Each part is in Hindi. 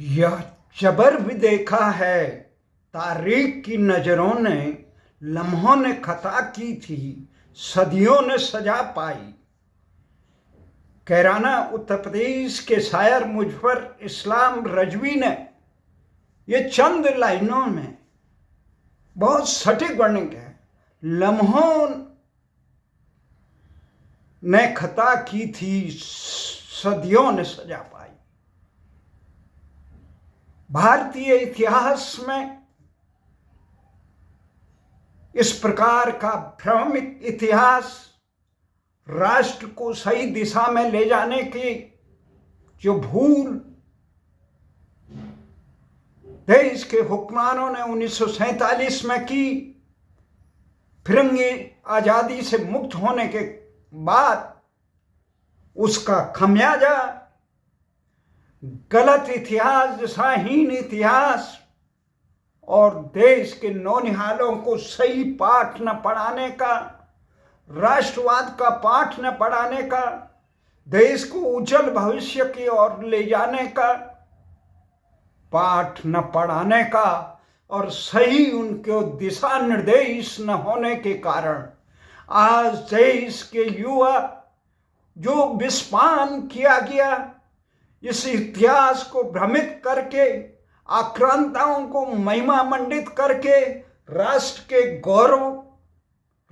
यह जबर भी देखा है तारीख की नजरों ने, लम्हों ने खता की थी, सदियों ने सजा पाई। कैराना उत्तर प्रदेश के शायर मुजफ्फर इस्लाम रजवी ने ये चंद लाइनों में बहुत सटीक वर्णन है। लम्हों ने खता की थी, सदियों ने सजा पाई। भारतीय इतिहास में इस प्रकार का भ्रमित इतिहास राष्ट्र को सही दिशा में ले जाने की जो भूल देश के हुक्मरानों ने 1947 में की, फिरंगी आजादी से मुक्त होने के बाद उसका खमियाजा गलत इतिहास, दिशाहीन इतिहास और देश के नौनिहालों को सही पाठ न पढ़ाने का, राष्ट्रवाद का पाठ न पढ़ाने का, देश को उज्जवल भविष्य की ओर ले जाने का पाठ न पढ़ाने का और सही उनके दिशा निर्देश न होने के कारण आज देश के युवा जो विस्पान किया गया, इस इतिहास को भ्रमित करके, आक्रांताओं को महिमा मंडित करके राष्ट्र के गौरव,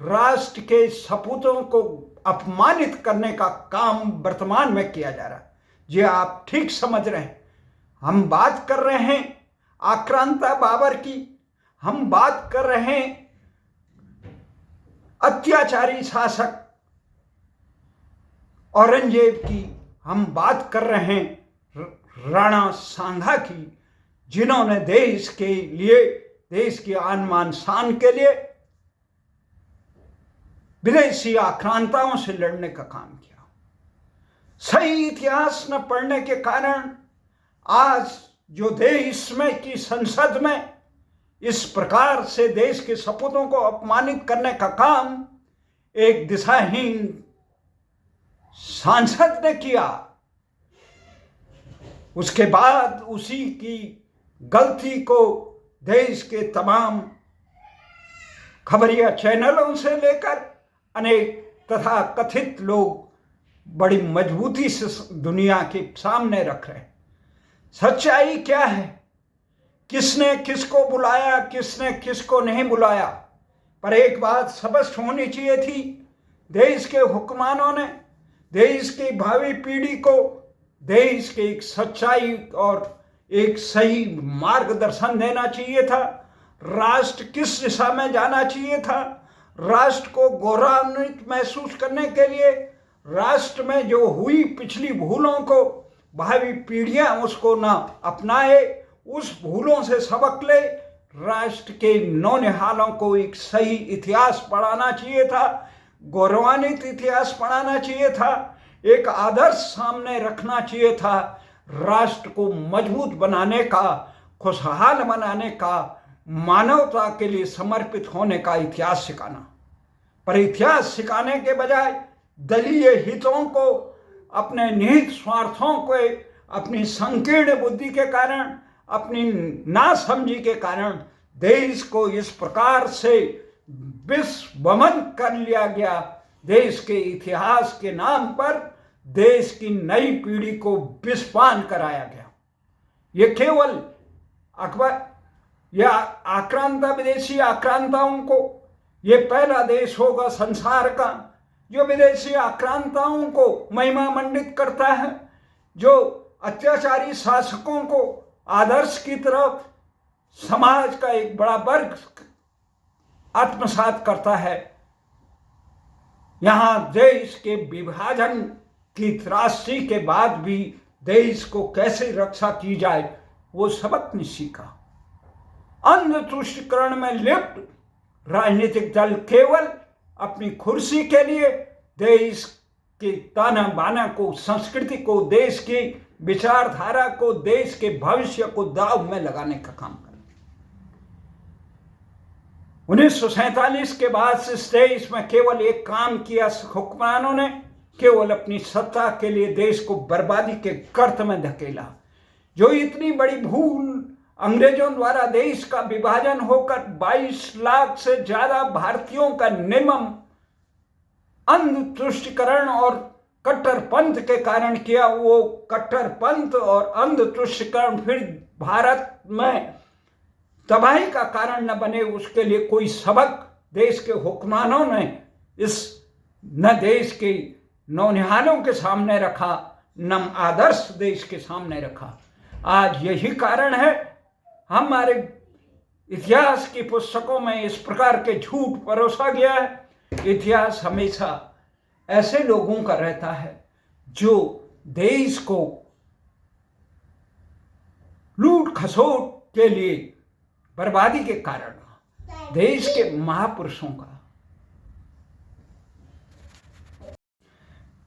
राष्ट्र के सपूतों को अपमानित करने का काम वर्तमान में किया जा रहा है। जी आप ठीक समझ रहे हैं। हम बात कर रहे हैं आक्रांता बाबर की, हम बात कर रहे हैं अत्याचारी शासक औरंगजेब की, हम बात कर रहे हैं राणा सांगा की, जिन्होंने देश के लिए, देश की आन मान शान के लिए विदेशी आक्रांताओं से लड़ने का काम किया। सही इतिहास न पढ़ने के कारण आज जो देश में की संसद में इस प्रकार से देश के सपूतों को अपमानित करने का काम एक दिशाहीन सांसद ने किया, उसके बाद उसी की गलती को देश के तमाम खबरिया चैनलों से लेकर अनेक तथा कथित लोग बड़ी मजबूती से दुनिया के सामने रख रहे हैं। सच्चाई क्या है, किसने किसको बुलाया, किसने किसको नहीं बुलाया, पर एक बात स्पष्ट होनी चाहिए थी। देश के हुक्मरानों ने देश की भावी पीढ़ी को देश के एक सच्चाई और एक सही मार्गदर्शन देना चाहिए था। राष्ट्र किस दिशा में जाना चाहिए था, राष्ट्र को गौरवान्वित महसूस करने के लिए, राष्ट्र में जो हुई पिछली भूलों को भावी पीढ़ियां उसको ना अपनाए, उस भूलों से सबक ले, राष्ट्र के नौनिहालों को एक सही इतिहास पढ़ाना चाहिए था, गौरवान्वित इतिहास पढ़ाना चाहिए था, एक आदर्श सामने रखना चाहिए था, राष्ट्र को मजबूत बनाने का, खुशहाल बनाने का, मानवता के लिए समर्पित होने का इतिहास सिखाना। पर इतिहास सिखाने के बजाय दलीय हितों को, अपने निहित स्वार्थों को, अपनी संकीर्ण बुद्धि के कारण, अपनी नासमझी के कारण देश को इस प्रकार से विस्मरण कर लिया गया। देश के इतिहास के नाम पर देश की नई पीढ़ी को विस्पान कराया गया। ये केवल अकबर या आक्रांता, विदेशी आक्रांताओं को, ये पहला देश होगा संसार का जो विदेशी आक्रांताओं को महिमा मंडित करता है, जो अत्याचारी शासकों को आदर्श की तरफ समाज का एक बड़ा वर्ग आत्मसात करता है। यहां देश के विभाजन की त्रासदी के बाद भी देश को कैसे रक्षा की जाए वो सबक नहीं सीखा। अंध तुष्टिकरण में लिप्त राजनीतिक दल केवल अपनी कुर्सी के लिए देश के ताना बाना को, संस्कृति को, देश की विचारधारा को, देश के भविष्य को दाव में लगाने का काम कर। 1947 के बाद से इस देश में केवल एक काम किया हुक्मरानों ने, केवल अपनी सत्ता के लिए देश को बर्बादी के गर्त में धकेला। जो इतनी बड़ी भूल अंग्रेजों द्वारा देश का विभाजन होकर 22 लाख से ज्यादा भारतीयों का निर्मम अंध तुष्टिकरण और कट्टरपंथ के कारण किया, वो कट्टरपंथ और अंध तुष्टिकरण फिर भारत में तबाही का कारण न बने, उसके लिए कोई सबक देश के हुक्मरानों ने इस न देश के नौनिहालों के सामने रखा, न आदर्श देश के सामने रखा। आज यही कारण है हमारे इतिहास की पुस्तकों में इस प्रकार के झूठ परोसा गया है। इतिहास हमेशा ऐसे लोगों का रहता है जो देश को लूट खसोट के लिए बर्बादी के कारण, देश के महापुरुषों का।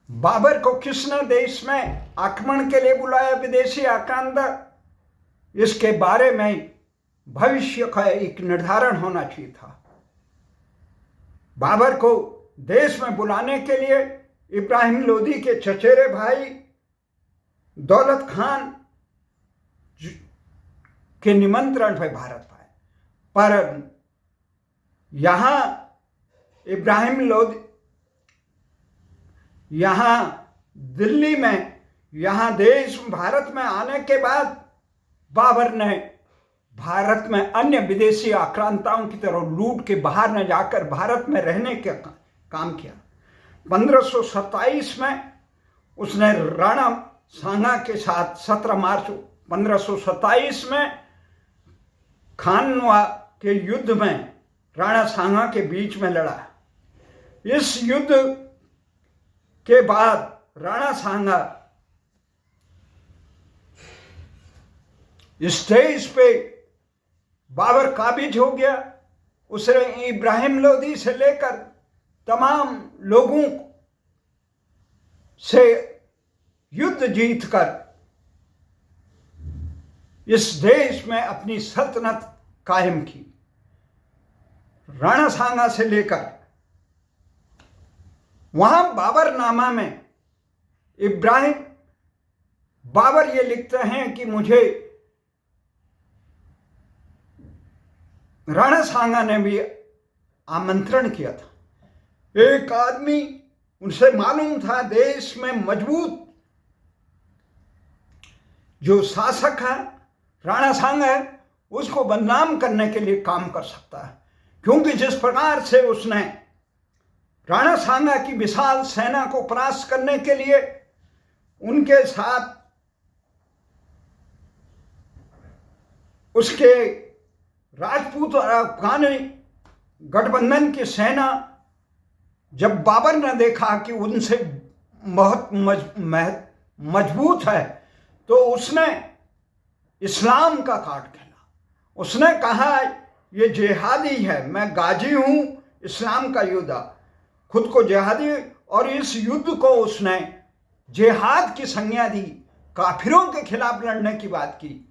बाबर को किसने देश में आक्रमण के लिए बुलाया, विदेशी आक्रांता, इसके बारे में भविष्य का एक निर्धारण होना चाहिए था। बाबर को देश में बुलाने के लिए इब्राहिम लोदी के चचेरे भाई दौलत खान के निमंत्रण पर भारत आए, पर यहां इब्राहिम लोदी यहां दिल्ली में, यहां देश भारत में आने के बाद बाबर ने भारत में अन्य विदेशी आक्रांताओं की तरह लूट के बाहर न जाकर भारत में रहने का काम किया। 1527 में उसने राणा सांगा के साथ 17 मार्च 1527 में खानवा के युद्ध में राणा सांगा के बीच में लड़ा। इस युद्ध के बाद राणा सांगा इस देश पे बाबर काबिज हो गया। उसने इब्राहिम लोदी से लेकर तमाम लोगों से युद्ध जीतकर इस देश में अपनी सल्तनत कायम की। राणा सांगा से लेकर वहां बाबरनामा में बाबर ये लिखते हैं कि मुझे राणा सांगा ने भी आमंत्रण किया था। एक आदमी, उनसे मालूम था देश में मजबूत जो शासक है राणा सांगा है, उसको बदनाम करने के लिए काम कर सकता है, क्योंकि जिस proकार से उसने राणा सांगा की विशाल सेना को परास्त करने के लिए उनके साथ उसके राजपूत और अफगानी गठबंधन की सेना, जब बाबर ने देखा कि उनसे बहुत मजबूत है, तो उसने इस्लाम का कार्ड खेला। उसने कहा ये जिहादी है, मैं गाजी हूं, इस्लाम का योद्धा, खुद को जिहादी, और इस युद्ध को उसने जिहाद की संज्ञा दी, काफिरों के खिलाफ लड़ने की बात की।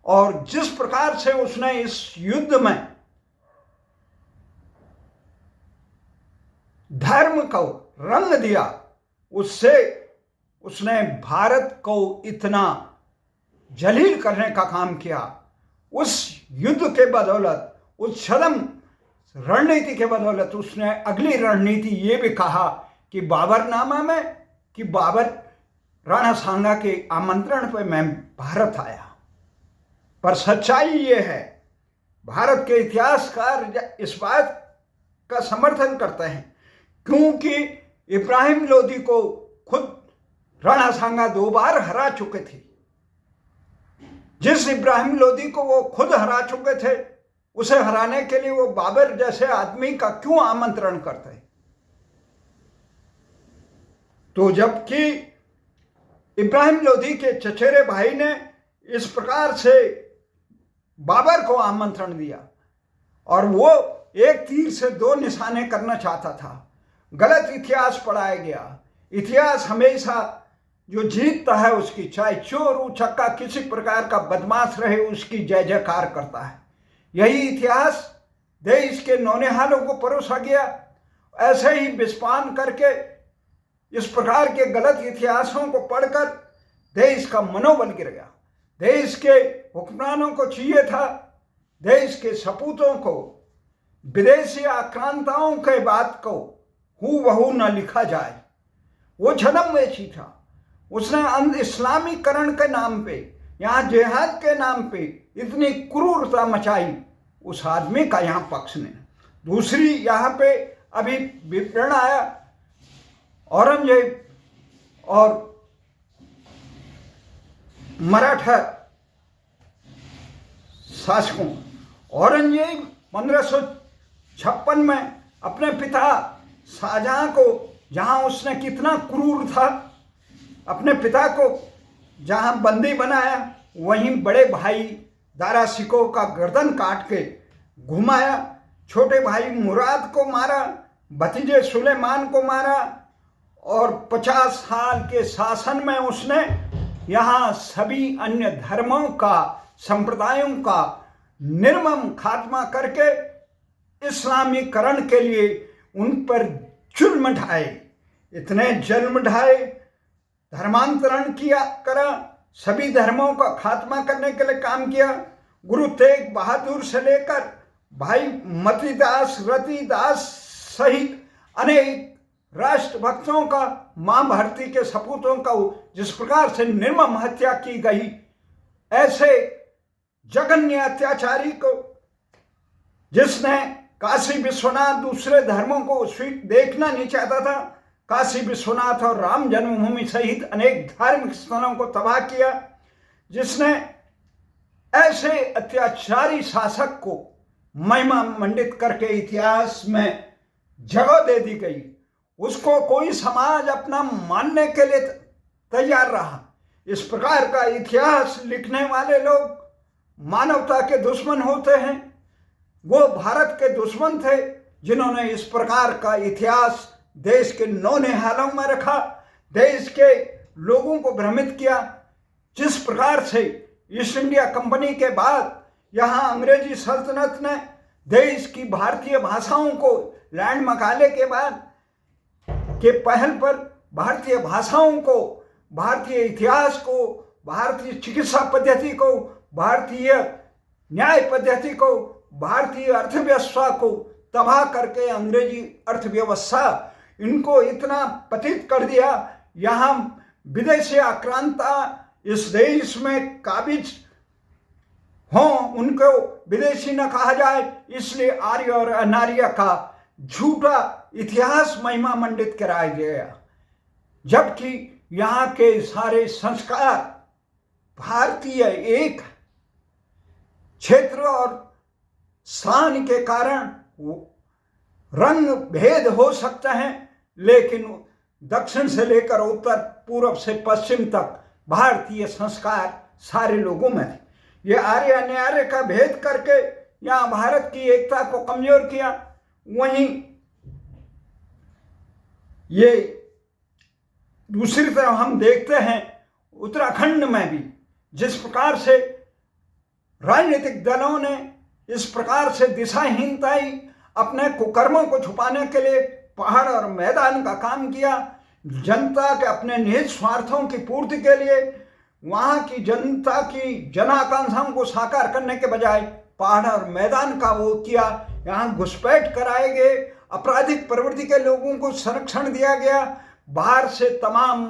और जिस प्रकार से उसने इस युद्ध में धर्म को रंग दिया, उससे उसने भारत को इतना जलील करने का काम किया। उस युद्ध के बदौलत, उस छद्म रणनीति के बदौलत उसने अगली रणनीति ये भी कहा कि बाबरनामा में कि बाबर राणा सांगा के आमंत्रण पर मैं भारत आया। पर सच्चाई ये है, भारत के इतिहासकार इस बात का समर्थन करते हैं, क्योंकि इब्राहिम लोदी को खुद राणा सांगा 2 बार हरा चुके थे। जिस इब्राहिम लोदी को वो खुद हरा चुके थे, उसे हराने के लिए वो बाबर जैसे आदमी का क्यों आमंत्रण करते? तो जबकि इब्राहिम लोदी के चचेरे भाई ने इस प्रकार से बाबर को आमंत्रण दिया और वो एक तीर से 2 निशाने करना चाहता था, गलत इतिहास पढ़ाया गया। इतिहास हमेशा जो जीतता है उसकी, चाहे चोर उचक्का किसी प्रकार का बदमाश रहे, उसकी जय जयकार करता है। यही इतिहास देश के नौनिहालों को परोसा गया। ऐसे ही विस्पान करके इस प्रकार के गलत इतिहासों को पढ़कर देश का मनोबल गिर गया। देश के हुक्मरानों को चाहिए था देश के सपूतों को विदेशी आक्रांताओं के बात को हूबहू न लिखा जाए। वो छद्मवेशी था। उसने इस्लामीकरण के नाम पे, यहाँ जिहाद के नाम पे इतनी क्रूरता मचाई, उस आदमी का यहाँ पक्ष ने। दूसरी यहाँ पे अभी विवरण आया औरंगजेब और मराठा शासकों। औरंगजेब 1556 में अपने पिता शाहजहां को, जहां उसने कितना क्रूर था, अपने पिता को जहां बंदी बनाया, वहीं बड़े भाई दारा शिकोह का गर्दन काट के घुमाया, छोटे भाई मुराद को मारा, भतीजे सुलेमान को मारा, और 50 साल के शासन में उसने यहाँ सभी अन्य धर्मों का, संप्रदायों का निर्मम खात्मा करके इस्लामीकरण के लिए उन पर जुल्म ढाए, इतने जुल्म ढाए, धर्मांतरण किया करा, सभी धर्मों का खात्मा करने के लिए काम किया। गुरु तेग बहादुर से लेकर भाई मतीदास, रतिदास सहित अनेक राष्ट्रभक्तों का, मां भारती के सपूतों का जिस प्रकार से निर्मम हत्या की गई, ऐसे जघन्य अत्याचारी को, जिसने काशी विश्वनाथ, दूसरे धर्मों को देखना नहीं चाहता था, काशी विश्वनाथ और राम जन्मभूमि सहित अनेक धार्मिक स्थलों को तबाह किया, जिसने ऐसे अत्याचारी शासक को महिमा मंडित करके इतिहास में जगह दे दी गई, उसको कोई समाज अपना मानने के लिए तैयार रहा। इस प्रकार का इतिहास लिखने वाले लोग मानवता के दुश्मन होते हैं। वो भारत के दुश्मन थे जिन्होंने इस प्रकार का इतिहास देश के नौनिहालों में रखा, देश के लोगों को भ्रमित किया। जिस प्रकार से ईस्ट इंडिया कंपनी के बाद यहाँ अंग्रेजी सल्तनत ने देश की भारतीय भाषाओं को, लैंड मकाले के बाद के पहल पर भारतीय भाषाओं को, भारतीय इतिहास को, भारतीय चिकित्सा पद्धति को, भारतीय न्याय पद्धति को, भारतीय अर्थव्यवस्था को तबाह करके अंग्रेजी अर्थव्यवस्था इनको इतना पतित कर दिया। यहाँ विदेशी आक्रांता इस देश में काबिज हों, उनको विदेशी न कहा जाए, इसलिए आर्य और अनार्य का झूठा इतिहास महिमा मंडित कराया गया, जबकि यहाँ के सारे संस्कार भारतीय एक क्षेत्र और स्थान के कारण रंग भेद हो सकते हैं, लेकिन दक्षिण से लेकर उत्तर, पूर्व से पश्चिम तक भारतीय संस्कार सारे लोगों में थे। ये आर्य अनार्य का भेद करके यहाँ भारत की एकता को कमजोर किया। वहीं ये दूसरी तरफ हम देखते हैं उत्तराखंड में भी जिस प्रकार से राजनीतिक दलों ने इस प्रकार से दिशाहीनताई, अपने कुकर्मों को छुपाने के लिए पहाड़ और मैदान का काम किया, जनता के अपने निहित स्वार्थों की पूर्ति के लिए वहाँ की जनता की जन आकांक्षाओं को साकार करने के बजाय पहाड़ और मैदान का वो किया। यहाँ घुसपैठ कराए गए, आपराधिक प्रवृत्ति के लोगों को संरक्षण दिया गया, बाहर से तमाम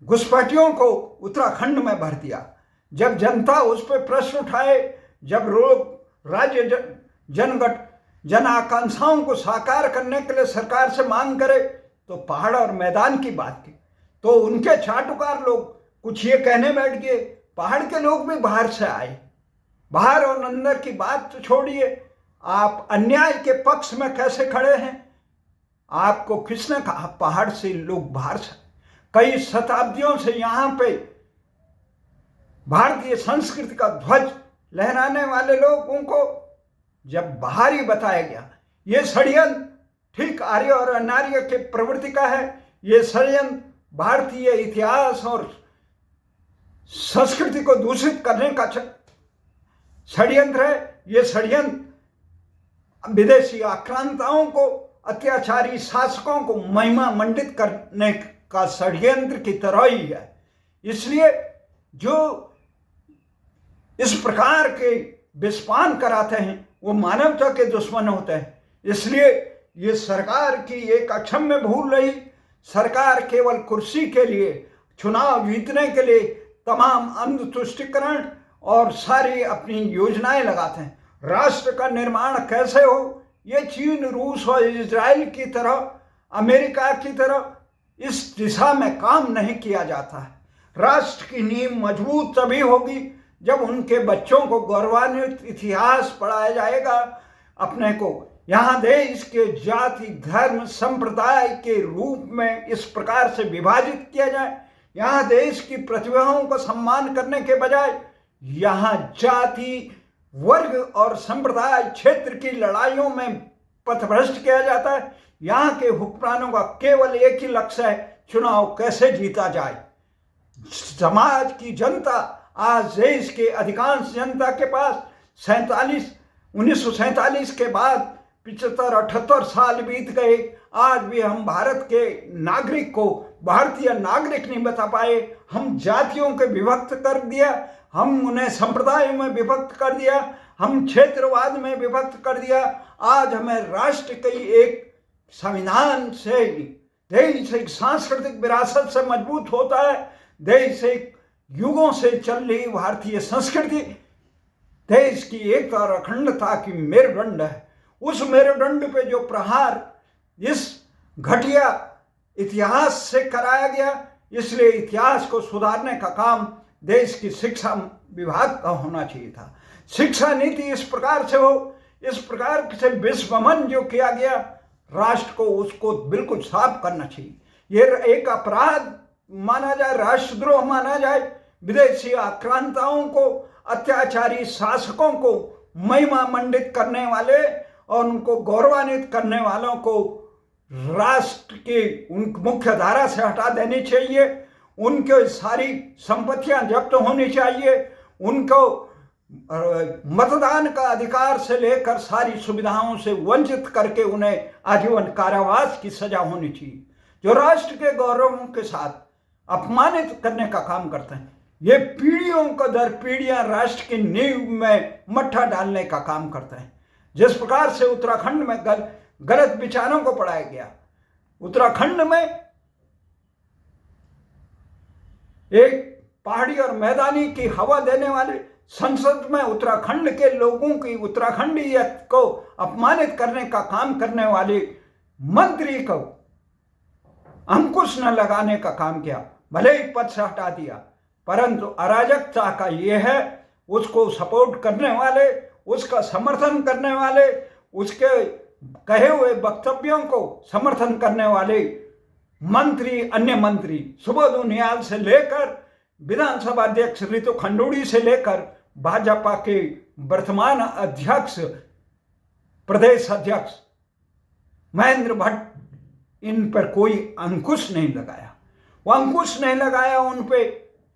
घुसपैठियों को उत्तराखंड में भर दिया। जब जनता उस पर प्रश्न उठाए, जब लोग राज्य जन आकांक्षाओं को साकार करने के लिए सरकार से मांग करे, तो पहाड़ और मैदान की बात की, तो उनके चाटुकार लोग कुछ ये कहने बैठ गए, पहाड़ के लोग भी बाहर से आए। बाहर और अंदर की बात तो छोड़िए, आप अन्याय के पक्ष में कैसे खड़े हैं? आपको किसने कहा पहाड़ से लोग बाहर से? कई शताब्दियों से यहाँ पे भारतीय संस्कृति का ध्वज लहराने वाले लोगों को जब बाहरी बताया गया, ये षड्यंत्र ठीक आर्य और अनार्य के प्रवृत्ति का है, ये षड्यंत्र भारतीय इतिहास और संस्कृति को दूषित करने का षड्यंत्र है। ये षड्यंत्र विदेशी आक्रांताओं को, अत्याचारी शासकों को महिमा मंडित करने का षड्यंत्र की तरह ही है। इसलिए जो इस प्रकार के विस्पान कराते हैं वो मानवता के दुश्मन होते हैं। इसलिए ये सरकार की एक अक्षम्य भूल रही। सरकार केवल कुर्सी के लिए, चुनाव जीतने के लिए तमाम अंध तुष्टिकरण और सारी अपनी योजनाएं लगाते हैं। राष्ट्र का निर्माण कैसे हो, ये चीन, रूस और इजराइल की तरह, अमेरिका की तरह इस दिशा में काम नहीं किया जाता है। राष्ट्र की नींव मजबूत तभी होगी जब उनके बच्चों को गौरवान्वित इतिहास पढ़ाया जाएगा। अपने को यहाँ देश के जाति, धर्म, संप्रदाय के रूप में इस प्रकार से विभाजित किया जाए। यहाँ देश की प्रतिभाओं को सम्मान करने के बजाय यहाँ जाति, वर्ग और संप्रदाय, क्षेत्र की लड़ाइयों में पथभ्रष्ट किया जाता है। यहाँ के हुक्मरानों का केवल एक ही लक्ष्य है, चुनाव कैसे जीता जाए। समाज की जनता, आज देश के अधिकांश जनता के पास 1947 के बाद 75-78 साल बीत गए, आज भी हम भारत के नागरिक को भारतीय नागरिक नहीं बता पाए। हम जातियों के विभक्त कर दिया, हम उन्हें संप्रदायों में विभक्त कर दिया, हम क्षेत्रवाद में विभक्त कर दिया। आज हमें राष्ट्र की एक संविधान से, देश एक सांस्कृतिक विरासत से मजबूत होता है। देश एक युगों से चल रही भारतीय संस्कृति, देश की एकता और अखंडता की मेरुदंड है। उस मेरुदंड पे जो प्रहार इस घटिया इतिहास से कराया गया, इसलिए इतिहास को सुधारने का काम देश की शिक्षा विभाग का होना चाहिए था। शिक्षा नीति इस प्रकार से हो, इस प्रकार से विश्वमन जो किया गया, राष्ट्र को उसको बिल्कुल साफ करना चाहिए। ये एक अपराध माना जाए, राष्ट्रद्रोह माना जाए। विदेशी आक्रांताओं को, अत्याचारी शासकों को महिमा मंडित करने वाले और उनको गौरवान्वित करने वालों को राष्ट्र की उन मुख्य धारा से हटा देनी चाहिए। उनके सारी संपत्तियां जब्त होनी चाहिए। उनको मतदान का अधिकार से लेकर सारी सुविधाओं से वंचित करके उन्हें आजीवन कारावास की सजा होनी चाहिए। जो राष्ट्र के गौरव के साथ अपमानित करने का काम करते हैं, ये पीढ़ियों को दर पीढ़ियां राष्ट्र की नींव में मट्ठा डालने का काम करते हैं। जिस प्रकार से उत्तराखंड में गलत विचारों को पढ़ाया गया, उत्तराखंड में एक पहाड़ी और मैदानी की हवा देने वाले संसद में उत्तराखंड के लोगों की, उत्तराखंडीयत को अपमानित करने का काम करने वाले मंत्री को अंकुश न लगाने का काम किया। भले ही पद से हटा दिया, परंतु अराजकता का ये है, उसको सपोर्ट करने वाले, उसका समर्थन करने वाले, उसके कहे हुए वक्तव्यों को समर्थन करने वाले मंत्री, अन्य मंत्री, सुबोध उनियाल से लेकर विधानसभा अध्यक्ष रितु खंडूड़ी से लेकर भाजपा के वर्तमान अध्यक्ष, प्रदेश अध्यक्ष महेंद्र भट्ट, इन पर कोई अंकुश नहीं लगाया। वो अंकुश नहीं लगाया उन पे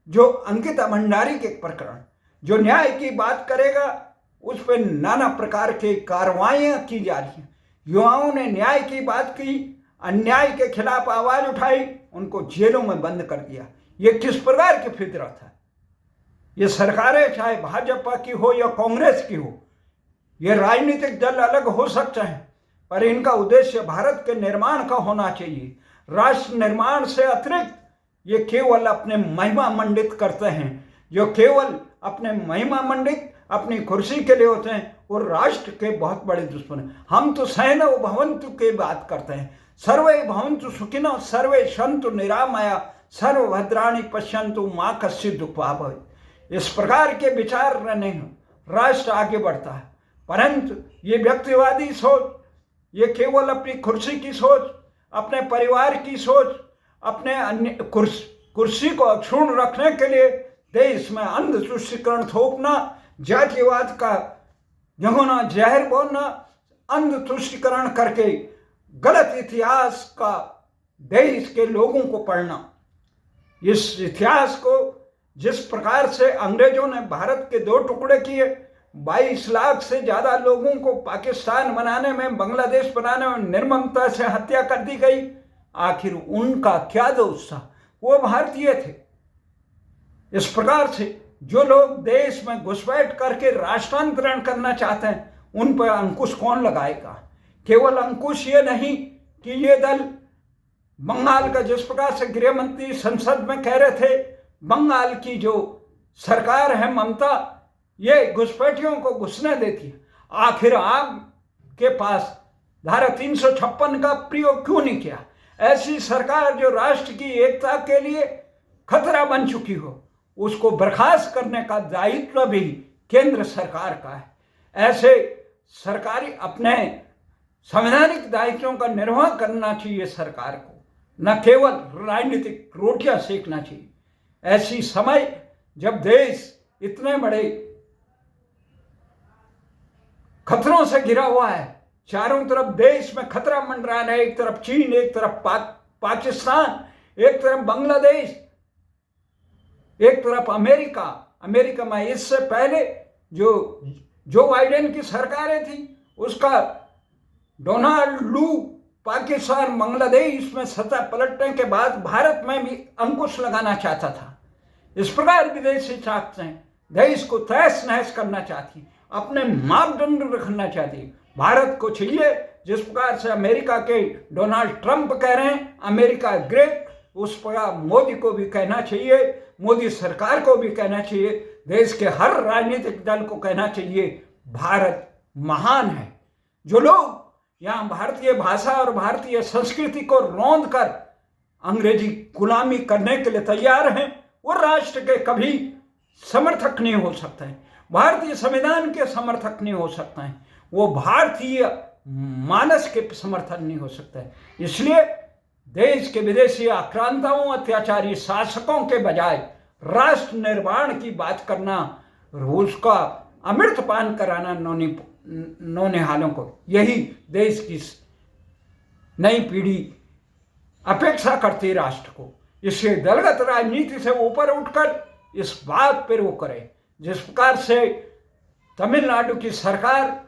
जो अंकिता भंडारी के प्रकरण, जो न्याय की बात करेगा उस पर नाना प्रकार के कार्रवाइयां की जा रही हैं। युवाओं ने न्याय की बात की, अन्याय के खिलाफ आवाज उठाई, उनको जेलों में बंद कर दिया। ये किस प्रकार की फितरत है? ये सरकारें चाहे भाजपा की हो या कांग्रेस की हो, ये राजनीतिक दल अलग हो सकते हैं, पर इनका उद्देश्य भारत के निर्माण का होना चाहिए। राष्ट्र निर्माण से अतिरिक्त ये केवल अपने महिमा मंडित करते हैं। जो केवल अपने महिमा मंडित, अपनी कुर्सी के लिए होते हैं, वो राष्ट्र के बहुत बड़े दुश्मन हैं। हम तो सहनौ भवन्तु की बात करते हैं, सर्वे भवन्तु सुखिनः, सर्वे सन्तु निरामया, सर्वभद्राणि पश्यन्तु मा कश्चित् दुःखभाग् भवेत्। इस प्रकार के विचार रहने राष्ट्र आगे बढ़ता है। परंतु ये व्यक्तिवादी सोच, ये केवल अपनी कुर्सी की सोच, अपने परिवार की सोच, अपने अन्य कुर्सी को अक्षुण्ण रखने के लिए देश में अंध तुष्टीकरण थोपना, जातिवाद का जगोना, जहर बोलना, अंध तुष्टीकरण करके गलत इतिहास का देश के लोगों को पढ़ना। इस इतिहास को जिस प्रकार से अंग्रेजों ने भारत के 2 टुकड़े किए, 22 लाख से ज्यादा लोगों को पाकिस्तान बनाने में, बांग्लादेश बनाने में निर्ममता से हत्या कर दी गई। आखिर उनका क्या दोष था? वो भारतीय थे। इस प्रकार से जो लोग देश में घुसपैठ करके राष्ट्रांतरण करना चाहते हैं उन पर अंकुश कौन लगाएगा? केवल अंकुश ये नहीं कि ये दल बंगाल का, जिस प्रकार से गृह मंत्री संसद में कह रहे थे, बंगाल की जो सरकार है ममता, ये घुसपैठियों को घुसने देती है। आखिर आपके पास धारा 356 का प्रयोग क्यों नहीं किया? ऐसी सरकार जो राष्ट्र की एकता के लिए खतरा बन चुकी हो, उसको बर्खास्त करने का दायित्व भी केंद्र सरकार का है। ऐसे सरकारी अपने संवैधानिक दायित्वों का निर्वाह करना चाहिए सरकार को, न केवल राजनीतिक रोटियां सेकना चाहिए। ऐसी समय जब देश इतने बड़े खतरों से घिरा हुआ है, चारों तरफ देश में खतरा मंडरा रहा है, एक तरफ चीन, एक तरफ पाकिस्तान, एक तरफ बांग्लादेश, एक तरफ अमेरिका में इससे पहले जो बाइडेन की सरकारें थी, उसका डोनाल्ड लू पाकिस्तान, बांग्लादेश में सत्ता पलटने के बाद भारत में भी अंकुश लगाना चाहता था। इस प्रकार विदेशी ताकतें देश को तहस नहस करना चाहती, अपने मापदंड रखना चाहती। भारत को चाहिए, जिस प्रकार से अमेरिका के डोनाल्ड ट्रंप कह रहे हैं अमेरिका ग्रेट, उस प्रकार मोदी को भी कहना चाहिए, मोदी सरकार को भी कहना चाहिए, देश के हर राजनीतिक दल को कहना चाहिए भारत महान है। जो लोग यहाँ भारतीय भाषा और भारतीय संस्कृति को रौंद कर अंग्रेजी गुलामी करने के लिए तैयार हैं, वो राष्ट्र के कभी समर्थक नहीं हो सकते हैं, भारतीय संविधान के समर्थक नहीं हो सकते हैं, वो भारतीय मानस के समर्थन नहीं हो सकते हैं। इसलिए देश के विदेशी आक्रांताओं, अत्याचारी शासकों के बजाय राष्ट्र निर्माण की बात करना, उसका अमृत पान कराना नौनिहालों को, यही देश की नई पीढ़ी अपेक्षा करती है राष्ट्र को। इसलिए दलगत राजनीति से ऊपर उठकर इस बात पर वो करे, जिस प्रकार से तमिलनाडु की सरकार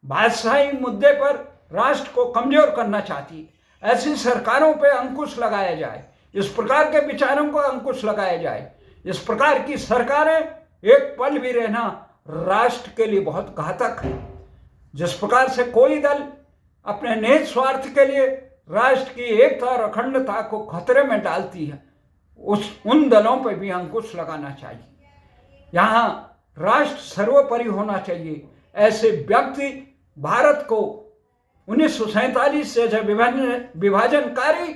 भाषाई मुद्दे पर राष्ट्र को कमजोर करना चाहती है, ऐसी सरकारों पर अंकुश लगाया जाए, इस प्रकार के विचारों को अंकुश लगाया जाए। इस प्रकार की सरकारें एक पल भी रहना राष्ट्र के लिए बहुत घातक है। जिस प्रकार से कोई दल अपने निहित स्वार्थ के लिए राष्ट्र की एकता और अखंडता को खतरे में डालती है, उन दलों पर भी अंकुश लगाना चाहिए। यहाँ राष्ट्र सर्वोपरि होना चाहिए। ऐसे व्यक्ति भारत को 1947 से विभाजनकारी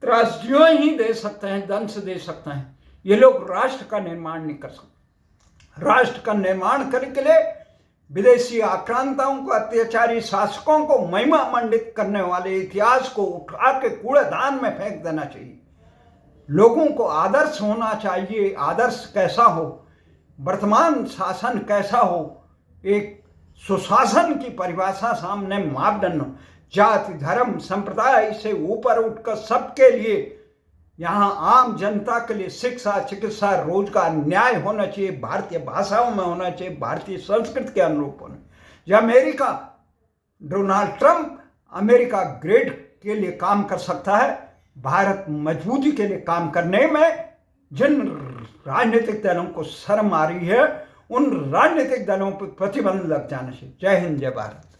त्रासदियों ही दे सकते हैं, दंश दे सकते हैं। ये लोग राष्ट्र का निर्माण नहीं कर सकते। राष्ट्र का निर्माण करने के लिए विदेशी आक्रांताओं को, अत्याचारी शासकों को महिमा मंडित करने वाले इतिहास को उठा के कूड़ेदान में फेंक देना चाहिए। लोगों को आदर्श होना चाहिए। आदर्श कैसा हो, वर्तमान शासन कैसा हो, एक सुशासन की परिभाषा सामने मापदंड, जाति, धर्म, संप्रदाय से ऊपर उठकर सबके लिए, यहाँ आम जनता के लिए शिक्षा, चिकित्सा, रोजगार, न्याय होना चाहिए, भारतीय भाषाओं में होना चाहिए, भारतीय संस्कृति के अनुरूप होना। जो America, Donald Trump America grade के लिए काम कर सकता है, भारत मजबूती के लिए काम करने में जिन राजनीतिक दलों को शर्म आ रही है, उन राजनीतिक दलों पर प्रतिबंध लग जाना चाहिए। जय हिंद, जय भारत।